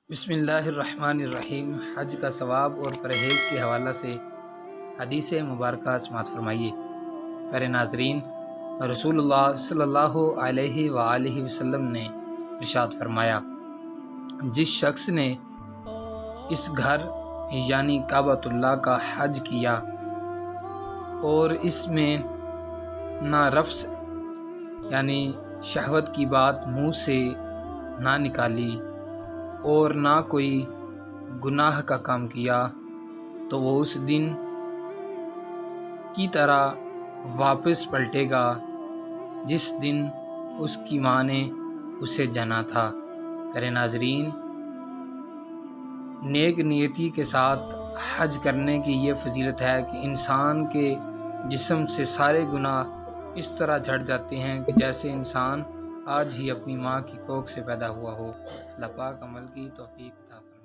بسم اللہ الرحمن الرحیم۔ حج کا ثواب اور پرہیز کے حوالہ سے حدیث مبارکہ سماعت فرمائیے۔ پیارے ناظرین، رسول اللہ صلی اللہ علیہ وآلہ وسلم نے ارشاد فرمایا، جس شخص نے اس گھر یعنی کعبۃ اللہ کا حج کیا اور اس میں نہ رفث یعنی شہوت کی بات منہ سے نہ نکالی اور نہ کوئی گناہ کا کام کیا، تو وہ اس دن کی طرح واپس پلٹے گا جس دن اس کی ماں نے اسے جنا تھا۔ پیارے ناظرین، نیک نیتی کے ساتھ حج کرنے کی یہ فضیلت ہے کہ انسان کے جسم سے سارے گناہ اس طرح جھڑ جاتے ہیں کہ جیسے انسان آج ہی اپنی ماں کی کوکھ سے پیدا ہوا ہو۔ اللہ پاک عمل کی توفیق عطا فرمائے۔